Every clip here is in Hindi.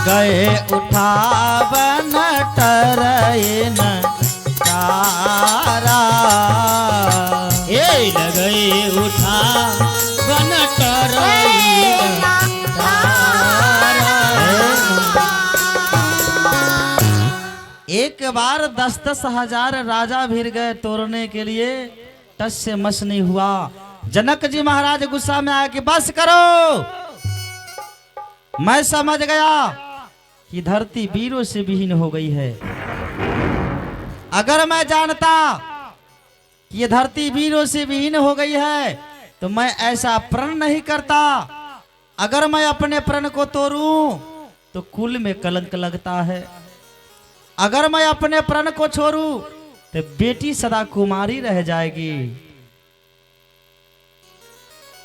गए उठावन टरइन तारा लगई उठा बन टरइन तारा। एक बार 10-10 हजार राजा भिड़ गए तोड़ने के लिए, टस से मस नहीं हुआ। जनक जी महाराज गुस्सा में आया कि बस करो, मैं समझ गया कि धरती वीरों से विहीन हो गई है। अगर मैं जानता कि ये धरती वीरों से विहीन हो गई है तो मैं ऐसा प्रण नहीं करता। अगर मैं अपने प्रण को तोड़ूं तो कुल में कलंक लगता है। अगर मैं अपने प्रण को छोड़ूं तो बेटी सदा कुमारी रह जाएगी।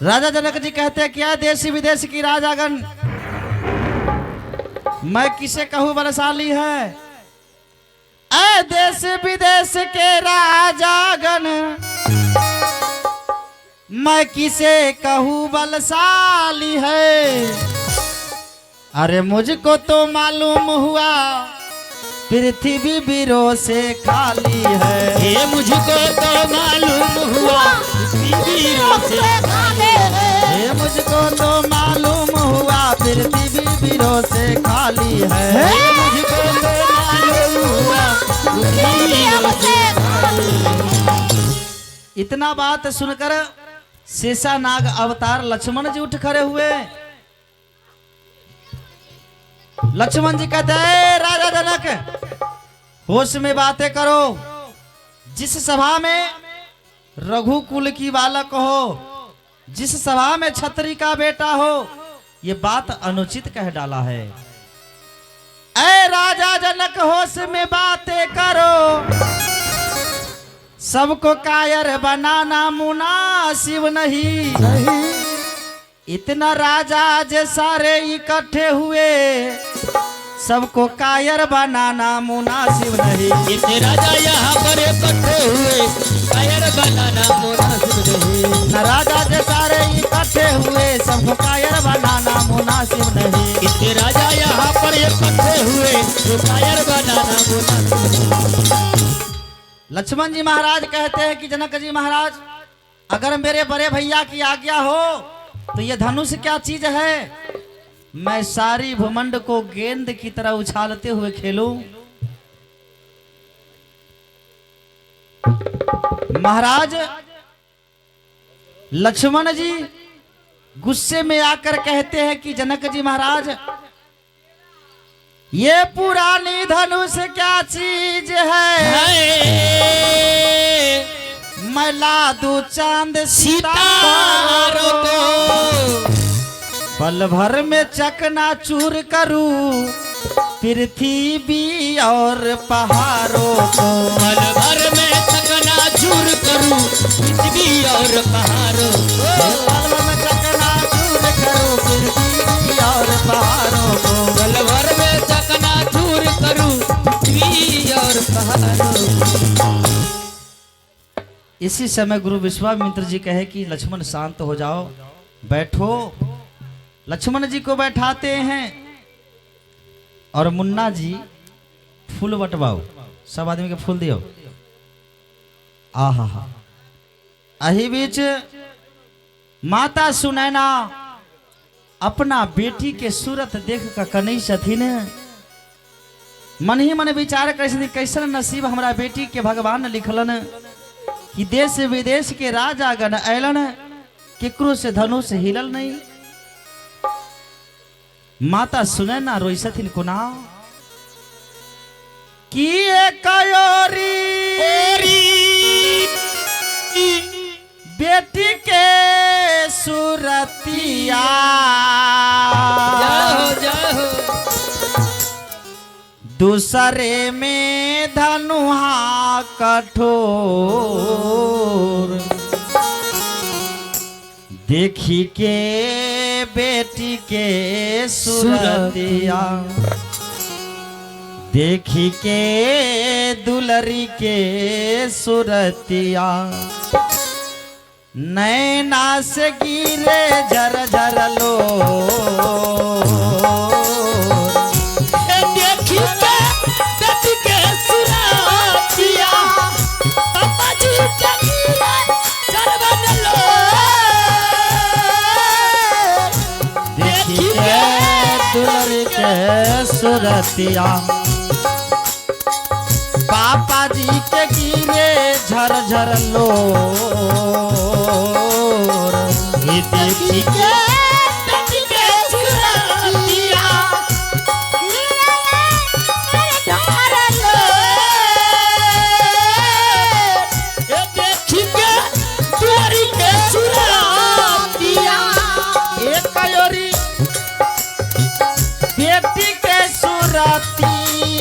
राजा जनक जी कहते हैं क्या देश विदेश की राजागण, मैं किसे कहूं बलशाली है। ऐ देश विदेश के राजागण, मैं किसे कहूं बलशाली है। अरे मुझको तो मालूम हुआ पृथ्वी वीरों से खाली है। ये मुझको तो मालूम हुआ पृथ्वी वीरों से खाली है। ये मुझको तो मालूम हुआ पृथ्वी वीरों से खाली है। मुझको तो मालूम हुआ पृथ्वी वीरों से खाली है। इतना बात सुनकर शेषानाग अवतार लक्ष्मण जी उठ खड़े हुए। लक्ष्मण जी कहते हैं राजा जनक होश में बातें करो। जिस सभा में रघुकुल की बालक हो, जिस सभा में छत्री का बेटा हो, ये बात अनुचित कह डाला है। ऐ राजा जनक होश में बातें करो, सबको कायर बनाना मुनासिब नहीं। इतना राजा जे सारे इकट्ठे हुए, सबको कायर बनाना मुनासिब नहीं। इतने राजा यहाँ पर इकट्ठे हुए, कायर बनाना मुनासिब नहीं। न राजा जे सारे इकट्ठे हुए, सबको कायर बनाना मुनासिब नहीं। इतने राजा यहाँ पर इकट्ठे हुए, तो कायर बनाना मुनासिब नहीं। लक्ष्मण जी महाराज कहते हैं कि जनक जी महाराज अगर मेरे बड़े भैया की आज्ञा हो तो ये धनुष क्या चीज है, मैं सारी भूमंड को गेंद की तरह उछालते हुए खेलूं। महाराज लक्ष्मण जी गुस्से में आकर कहते हैं कि जनक जी महाराज ये पुरानी धनुष क्या चीज है, मैं ला दूं चांद सितारों को, पल भर में चकना चूर करूं पृथ्वी और पहाड़ों को। पल भर में चकना चूर करूं पृथ्वी और पहाड़ों को। पल भर में चकना चूर करूं पृथ्वी और पहाड़ों को। पल भर में चकना चूर करूं पृथ्वी और पहाड़ों को। इसी समय गुरु विश्वामित्र जी कहे कि लक्ष्मण शांत हो जाओ, बैठो। लक्ष्मण जी को बैठाते हैं और मुन्ना जी फूल बटवाओ, सब आदमी के फूल दियो। आहा अही बीच माता सुनैना अपना बेटी के सूरत देख कर कनई छथिन, मन ही मन विचार कर कैसन नसीब हमारा बेटी के भगवान लिखलन कि देश विदेश के राजागण ऐलन, केकरो से धनुष हिलल नहीं। माता सुनैना रोई छथिन कोना कि कयोरी बेटी के सूरतिया, दूसरे में धनुहा कठोर, देखी के बेटी के सूरतिया, देखी के दुलरी के सूरतिया, नैना से गिरे झर झर लो, सुरतिया पापा जी के गिरे झरझर लोर देखी के देखी के सुरतिया ढार लो देखी के तुअरी के सुरतिया एक कयोरी बेटी के सुरतिया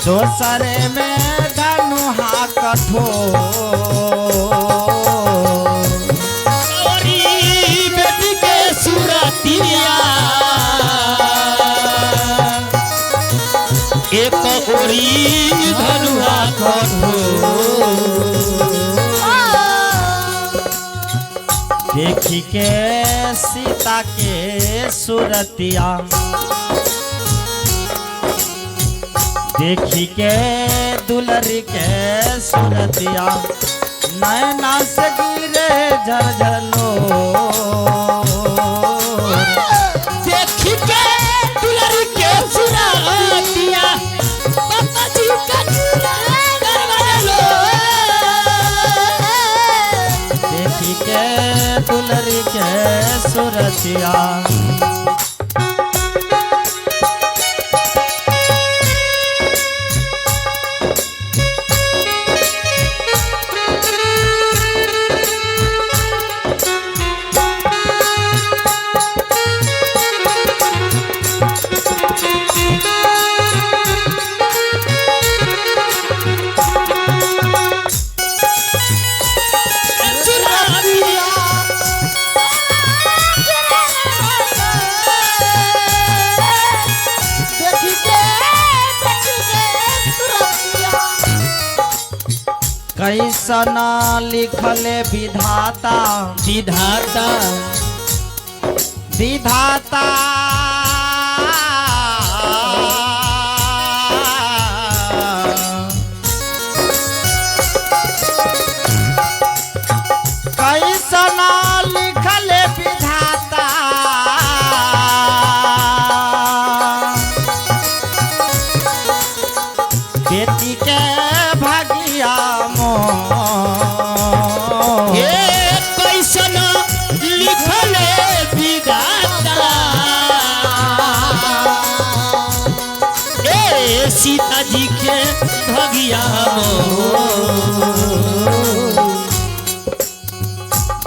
दोसरे में धनुहा कठोर तुअरी बेटी के सुरतिया एक ओरी धनुआ देखी के सीता के सुरतिया देखी के दुलरी के सुरतिया नैना से गिरे झरझर लोर देखी के दुलरी के सुरतिया पापा जी का दरबार लो देखी के दुलरी के सुरतिया सुरतिया देखी के सुरतिया कैसन लिखले विधाता विधाता विधाता कैसन लिखले विधाता बेटी के भगिया मोर हे कैसन लिखले विधाता ए सीता जी के भगिया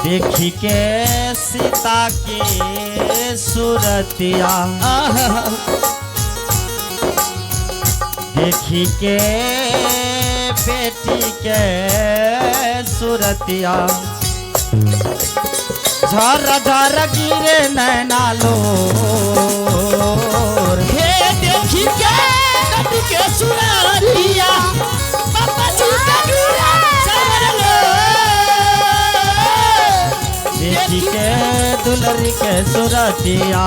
देखी के सीता के सुरतिया देखी के बेटी के सुरतिया झर झर गिरे नैना लोर हे देखी के कटी के सुरतिया पापा जी का दरबार लो देखी के दुलरी के सुरतिया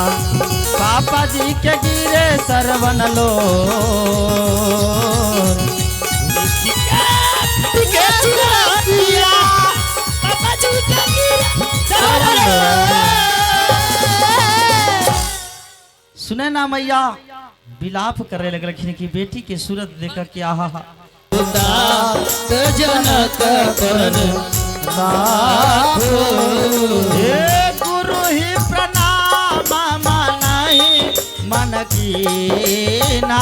पापा जी के गिरे सरवन लोर देखी के कटी के सुरतिया पापा जी का दरबार लो सुने ना मैया विलाप करे लगलखिन कि बेटी के सूरत देखकर के आहा जनक पर हे गुरु ही प्रणाम मनाई मन की ना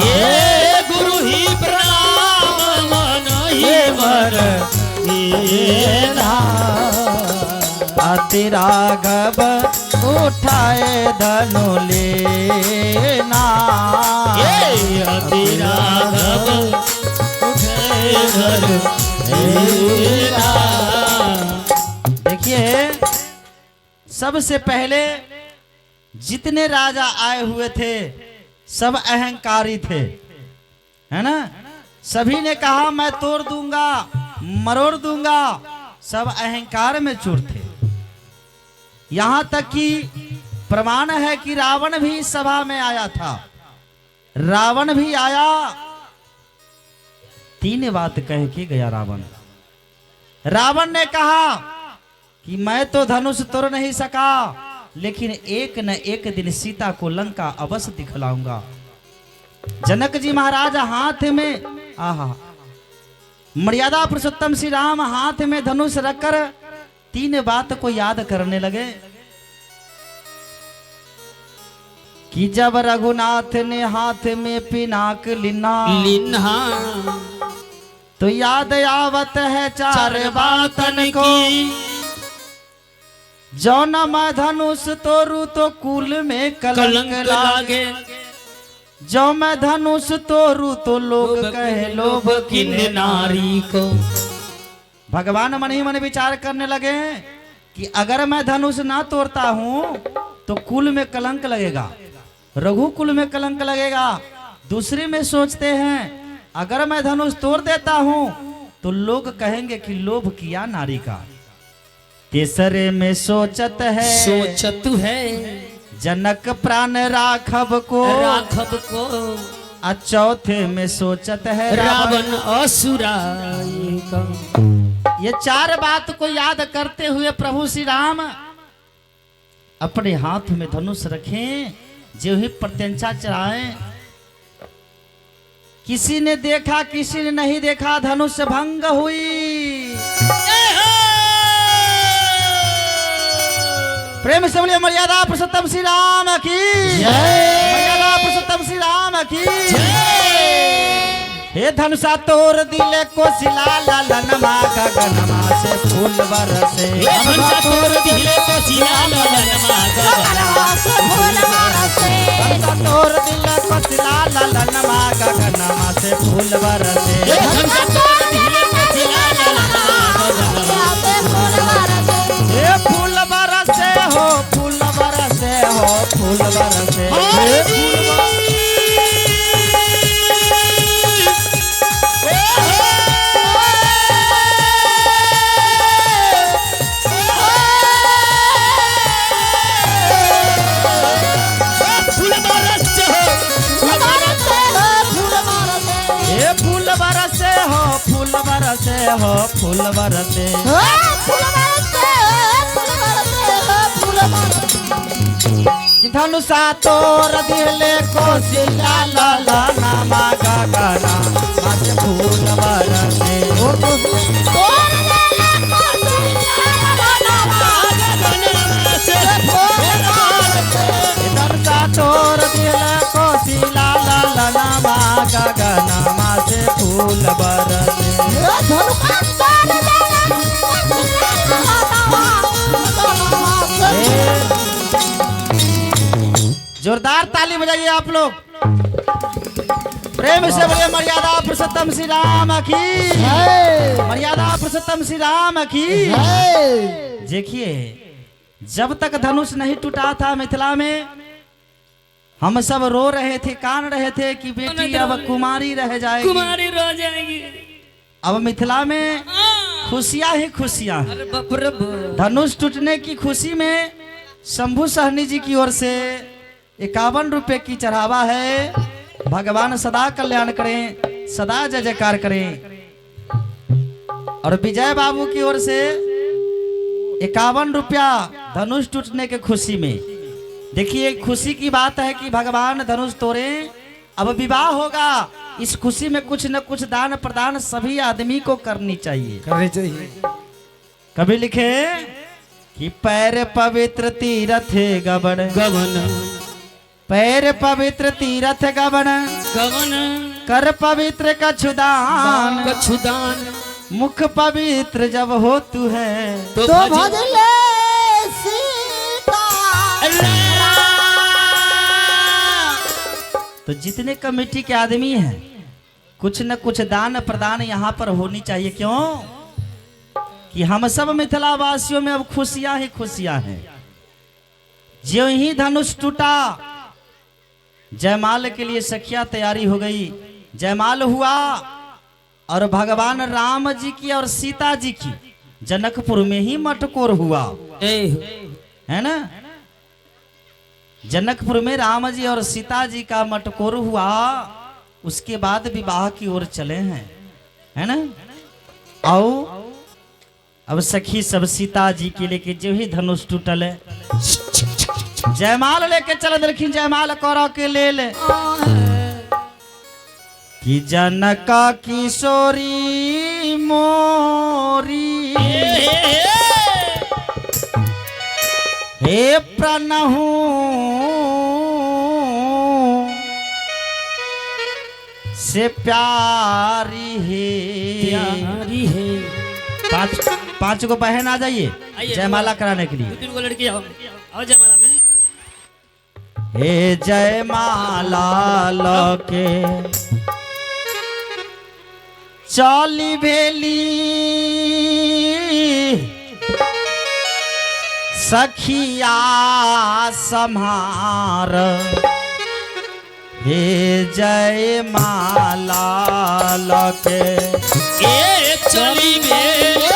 हे गुरु ही प्रणाम मन हे वर अति राघव उठाए धनु लेना अति राघव उठे घर देखिए सबसे पहले जितने राजा आए हुए थे सब अहंकारी थे, है ना। सभी ने कहा मैं तोड़ दूंगा मरोड़ दूंगा, सब अहंकार में चूर थे। यहां तक कि प्रमाण है कि रावण भी सभा में आया था। रावण भी आया, तीन बात कह के गया रावण। रावण ने कहा कि मैं तो धनुष तोड़ नहीं सका, लेकिन एक न एक दिन सीता को लंका अवश्य दिखलाऊंगा। जनक जी महाराज हाथ में मर्यादा पुरुषोत्तम श्री राम हाथ में धनुष रखकर तीन बात को याद करने लगे कि जब रघुनाथ ने हाथ में पिनाक लिन्हा तो याद आवत है चार बातन को। जो न मैं धनुष तोड़ू तो कुल में कलंक लागे, जो मैं धनुष तोड़ू तो लोग कहे लोभ किन नारी को। भगवान मन ही मन विचार करने लगे कि अगर मैं धनुष ना तोड़ता हूं तो कुल में कलंक लगेगा, रघुकुल में कलंक लगेगा। दूसरे में सोचते हैं अगर मैं धनुष तोड़ देता हूं तो लोग कहेंगे कि लोभ किया नारी का। तीसरे में सोचत है जनक प्राण राघव को, और चौथे में सोचत है रावण असुरा का। ये चार बात को याद करते हुए प्रभु श्री राम अपने हाथ में धनुष रखें, जो ही प्रत्यंचा चढ़ाए। किसी ने देखा किसी ने नहीं देखा, धनुष भंग हुई। प्रेम से बोलिए मर्यादा पुरुषोत्तम श्री राम की मर्यादा पुरुषोत्तम श्री राम की। हे धनुषा तोड़ दिले को सिला ललनमा गगनमा से फूल बरसे। धनुषा तोड़ दिले को सिला ललनमा गगनमा से फूल बरसे। धनुषा तोड़ दिले को सिला ललनमा गगनमा से फूल बरसे। धनुषा तोड़ दिले को सिला ललनमा गगनमा से फूल बरसे। हे फूल बरसे हो फूल बरसे हो फूल बरसे। बरसे हो फूल बरसे। धनुषा तोड़ दिले को सिला ललनमा गगनमा से फूल बरसे। धनुषा तोड़ दिले को सिला ललनमा गगनमा से फूल बरसे। जोरदार ताली बजाइए आप लोग। प्रेम से बोलिए मर्यादा पुरुषोत्तम श्री राम की मर्यादा पुरुषोत्तम श्री राम की। देखिए जब तक धनुष नहीं टूटा था मिथिला में, हम सब रो रहे थे कान रहे थे कि बेटी अब कुमारी रह जाएगी। अब मिथिला में खुशियां ही खुशियां। धनुष टूटने की खुशी में शंभू सहनी जी की ओर से 51 रुपए की चढ़ावा है। भगवान सदा कल्याण करें, सदा जय जयकार करें। और विजय बाबू की ओर से 51 रुपया धनुष टूटने के खुशी में। देखिए खुशी की बात है कि भगवान धनुष तोड़े, अब विवाह होगा। इस खुशी में कुछ न कुछ दान प्रदान सभी आदमी को करनी चाहिए। कभी लिखे कि पैर पवित्र तीरथ गवन पैर पवित्र तीरथ गवन कर पवित्र कछुदान मुख पवित्र जब हो तू है तो भज ले सीता। तो जितने कमेटी के आदमी हैं कुछ न कुछ दान प्रदान यहाँ पर होनी चाहिए। क्यों कि हम सब मिथिला वासियों में अब खुशियां ही खुशियां हैं। जो ही धनुष टूटा, जयमाल के लिए सखिया तैयारी हो गई। जयमाल हुआ और भगवान राम जी की और सीता जी की जनकपुर में ही मटकोर हुआ है ना। जनकपुर में राम जी और सीता जी का मटकोर हुआ। उसके बाद विवाह की ओर चले हैं है ना। आओ अब सखी सब सीता जी के लेके जो ही धनुष टूटल है जयमाल लेके चल देखिन जयमाल कर के ले ले कि जनका किशोरी मोरी हे प्रणहु से प्यारी है पांच को बहन आ जाइए जयमाला कराने के लिए 2-3 लड़की आओ जयमाला में हे जयमाला लके चली भेली सखिया सम्हार हे जयमाला लके ए चली भेली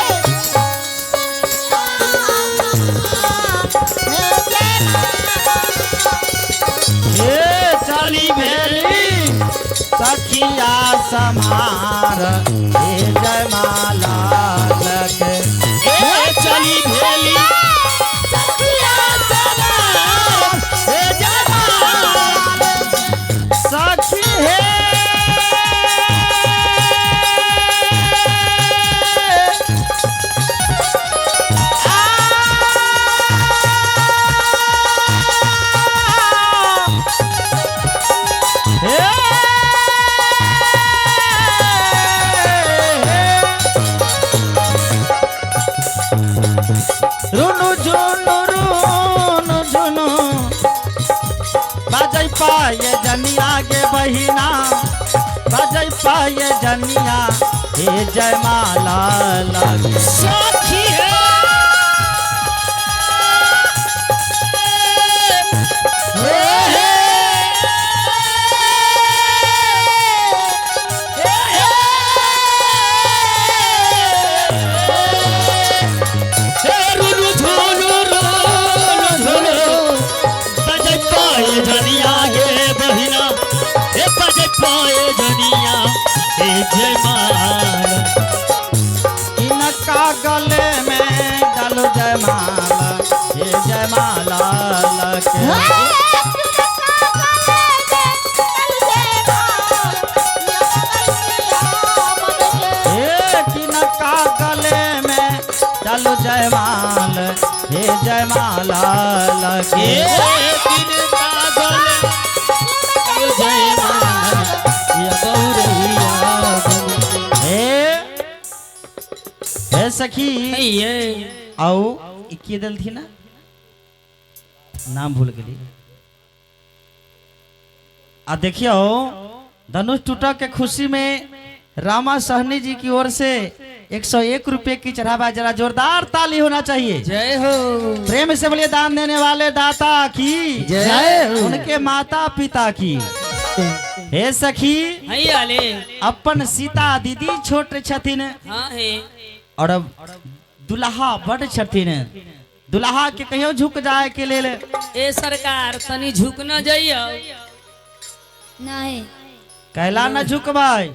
हे चली भेली सखिया सम्हार हे जयमाला लके ए चली भेली सखिया सम्हार हे जयमाला सखी हे रुनु झुनु बाजै पाए जनिया गे बहिना बाजै पाए जनिया हे जयमाला लगे सखी है इनका गले में डालो जयमाला हे जयमाला लगे किनका गले में डालो जयमाल हे जयमाला लगे सखी आओ इक्की दल थी ना नाम भूल गई आ देखियो धनुष टूटा के खुशी में रामा सहनी जी की ओर से 101 रुपए की चढ़ावा जरा जोरदार ताली होना चाहिए जय हो प्रेम से बोलिए दान देने वाले दाता की जय हो उनके माता पिता की हे सखी अपन सीता दीदी छोट छथिन और अब दुल्हा बड़ छथिन दुल्हा के कहियो झुक जाए के ले ए सरकार तनी झुक न जाइयो नहीं कहला न झुकबाई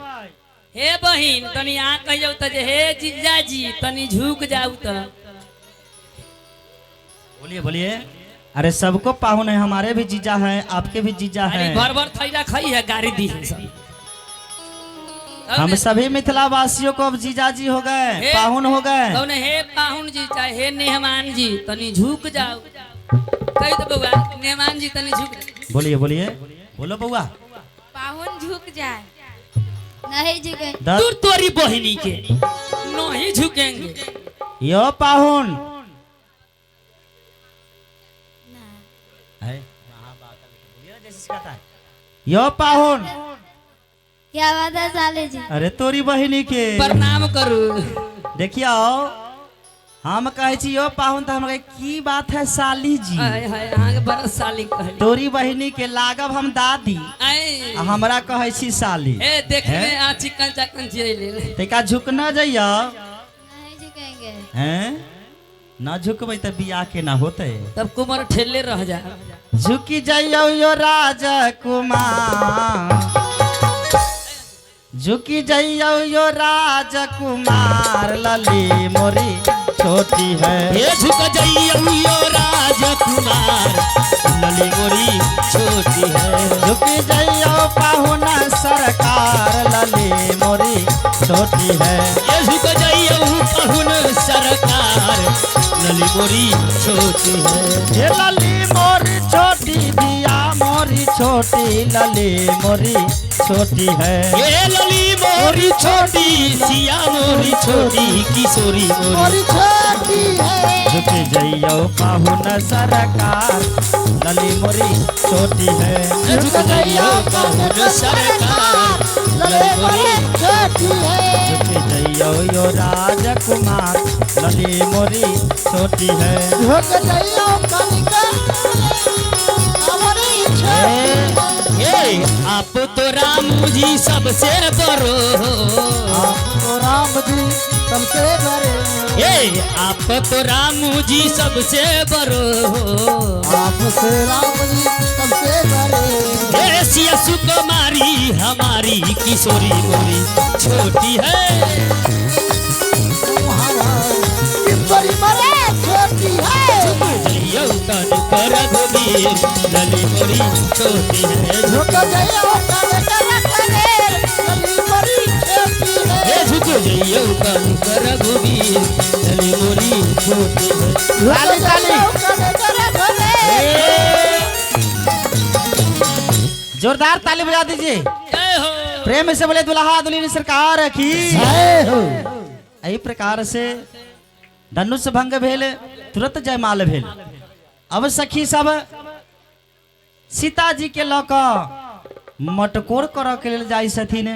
हे बहिन तनी आ कहियो त जे हे जीजा जी तनी झुक जाऊ त बोलिए बोलिए अरे सबको पाहुन है हमारे भी जीजा हैं आपके भी जीजा हैं भर भर थैला खाई है गाड़ी दी है सब हम सभी मिथिला वासियों को अब जीजा जी हो गए पाहुन हो गए हे पाहुन जी चाहे हे मेहमान जी तनी झुक जाओ कही तो बउआ मेहमान जी तनी झुक बोलिए बोलिए बोलो बउआ पाहुन झुक जाए नहीं झुके दूर तोरी बहिनी के नहीं झुकेंगे यो पाहुन यो पाहुन क्या बात है साले जी अरे तोरी बहिनी के प्रणाम करू देखियो हम कहे छी यो पाहुन तो हम की बात है साली जी हाय हाय अहाँ के बड़ा साली कहली तोरी बहिनी के लागब हम दादी हमरा कहे छी साली ए देखने आ चिकन चकन ले तेका झुक न जइयो नहीं झुकेंगे हैं ना झुकबै त बियाह के ना होते तब कुमार ठेले रह जा झुकी जाइयो यो राजकुमार झुकी जाइयो यो राजकुमार लली मोरी छोटी है। ये झुक जाइयो राजकुमार लली मोरी छोटी है। झुक जाइयो पाहुन सरकार लली मोरी छोटी है। ये झुक जाइयो पाहुन सरकार लली मोरी छोटी है। ये लली मोरी छोटी दिया मोरी छोटी लली मोरी छोटी है। ये लली मोरी छोटी सिया मोरी छोटी किशोरी मोरी छोटी है। झुक जाइयो पाहुन सरकार लली मोरी छोटी है। झुक जाइयो पाहुन सरकार लली मोरी छोटी है। झुक जाइयो यो राजकुमार लली मोरी छोटी है। झुक जाइयो कनिका हमारी छोटी है। आप तो राम जी सबसे बड़ो तो राम जी सबसे बड़े। आप तो राम जी सबसे बड़ो आपसे राम जी सबसे बड़े। सिया सुकुमारी हमारी किशोरी मोरी छोटी है। किशोरी मोरी छोटी है। जइयो तन कर गोबीर लली मोरी छोटी है। झुक जइयो तन कर गोबीर लली मोरी छोटी है। झुक जइयो तन कर गोबीर लली मोरी छोटी है। ताली ताली जोरदार ताली बजा दीजिए। जय हो। प्रेम से बोले दुल्हा दुल्हन सरकार की जय हो। यही प्रकार से धनुष भंग भेल तुरंत जयमाल भेल। अब सखी सब सीता जी के लऽ कऽ मटकोर करऽ के लेल जाइ छथिन।